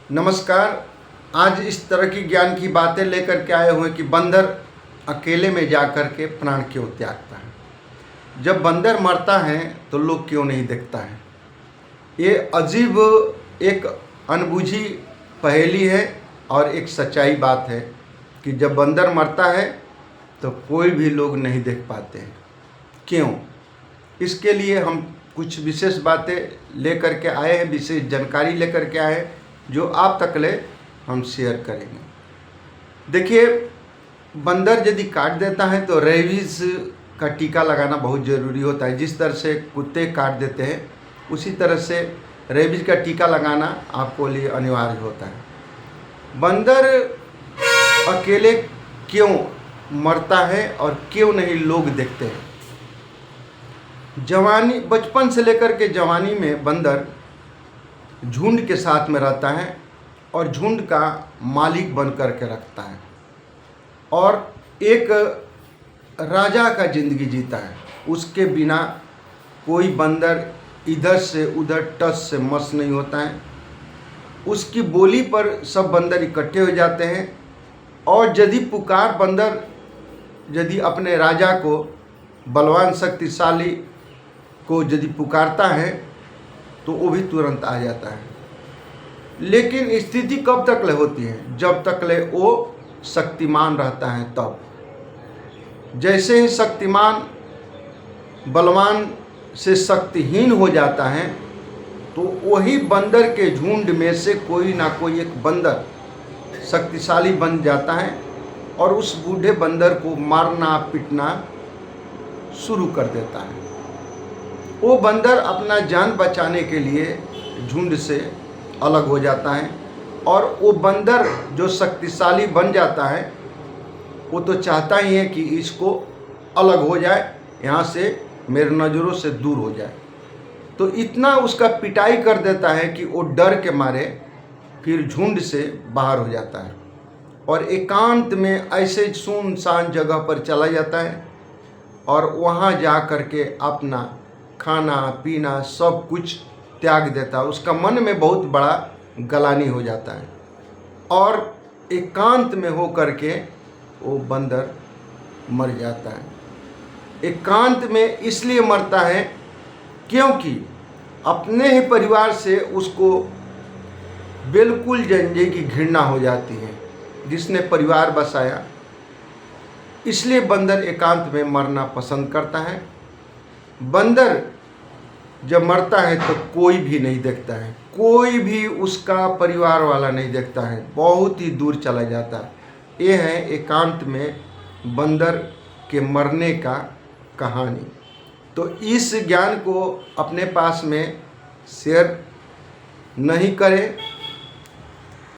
नमस्कार। आज इस तरह की ज्ञान की बातें लेकर के आए हुए हैं कि बंदर अकेले में जा कर के प्राण क्यों त्यागता है। जब बंदर मरता है तो लोग क्यों नहीं देखता है। ये अजीब एक अनबूझी पहेली है और एक सच्चाई बात है कि जब बंदर मरता है तो कोई भी लोग नहीं देख पाते हैं। क्यों? इसके लिए हम कुछ विशेष बातें लेकर के आए हैं, विशेष जानकारी लेकर के आए हैं जो आप तक ले हम शेयर करेंगे। देखिए, बंदर यदि काट देता है तो रेबीज का टीका लगाना बहुत ज़रूरी होता है। जिस तरह से कुत्ते काट देते हैं उसी तरह से रेबीज का टीका लगाना आपको लिए अनिवार्य होता है। बंदर अकेले क्यों मरता है और क्यों नहीं लोग देखते हैं। जवानी, बचपन से लेकर के जवानी में बंदर झुंड के साथ में रहता है और झुंड का मालिक बन कर के रखता है और एक राजा का ज़िंदगी जीता है। उसके बिना कोई बंदर इधर से उधर टस से मस नहीं होता है। उसकी बोली पर सब बंदर इकट्ठे हो जाते हैं और यदि पुकार बंदर यदि अपने राजा को, बलवान शक्तिशाली को यदि पुकारता है तो वो भी तुरंत आ जाता है। लेकिन स्थिति कब तक ले होती है? जब तक ले वो शक्तिमान रहता है तब। जैसे ही शक्तिमान बलवान से शक्तिहीन हो जाता है तो वही बंदर के झुंड में से कोई ना कोई एक बंदर शक्तिशाली बन जाता है और उस बूढ़े बंदर को मारना पीटना शुरू कर देता है। वो बंदर अपना जान बचाने के लिए झुंड से अलग हो जाता है और वो बंदर जो शक्तिशाली बन जाता है वो तो चाहता ही है कि इसको अलग हो जाए, यहाँ से मेरे नज़रों से दूर हो जाए। तो इतना उसका पिटाई कर देता है कि वो डर के मारे फिर झुंड से बाहर हो जाता है और एकांत में ऐसे सुनसान जगह पर चला जाता है और वहाँ जा कर के अपना खाना पीना सब कुछ त्याग देता है। उसका मन में बहुत बड़ा गलानी हो जाता है और एकांत में हो करके वो बंदर मर जाता है। एकांत में इसलिए मरता है क्योंकि अपने ही परिवार से उसको बिल्कुल जंजे की घृणा हो जाती है जिसने परिवार बसाया। इसलिए बंदर एकांत में मरना पसंद करता है। बंदर जब मरता है तो कोई भी नहीं देखता है, कोई भी उसका परिवार वाला नहीं देखता है, बहुत ही दूर चला जाता है। ये है एकांत में बंदर के मरने का कहानी। तो इस ज्ञान को अपने पास में शेयर नहीं करें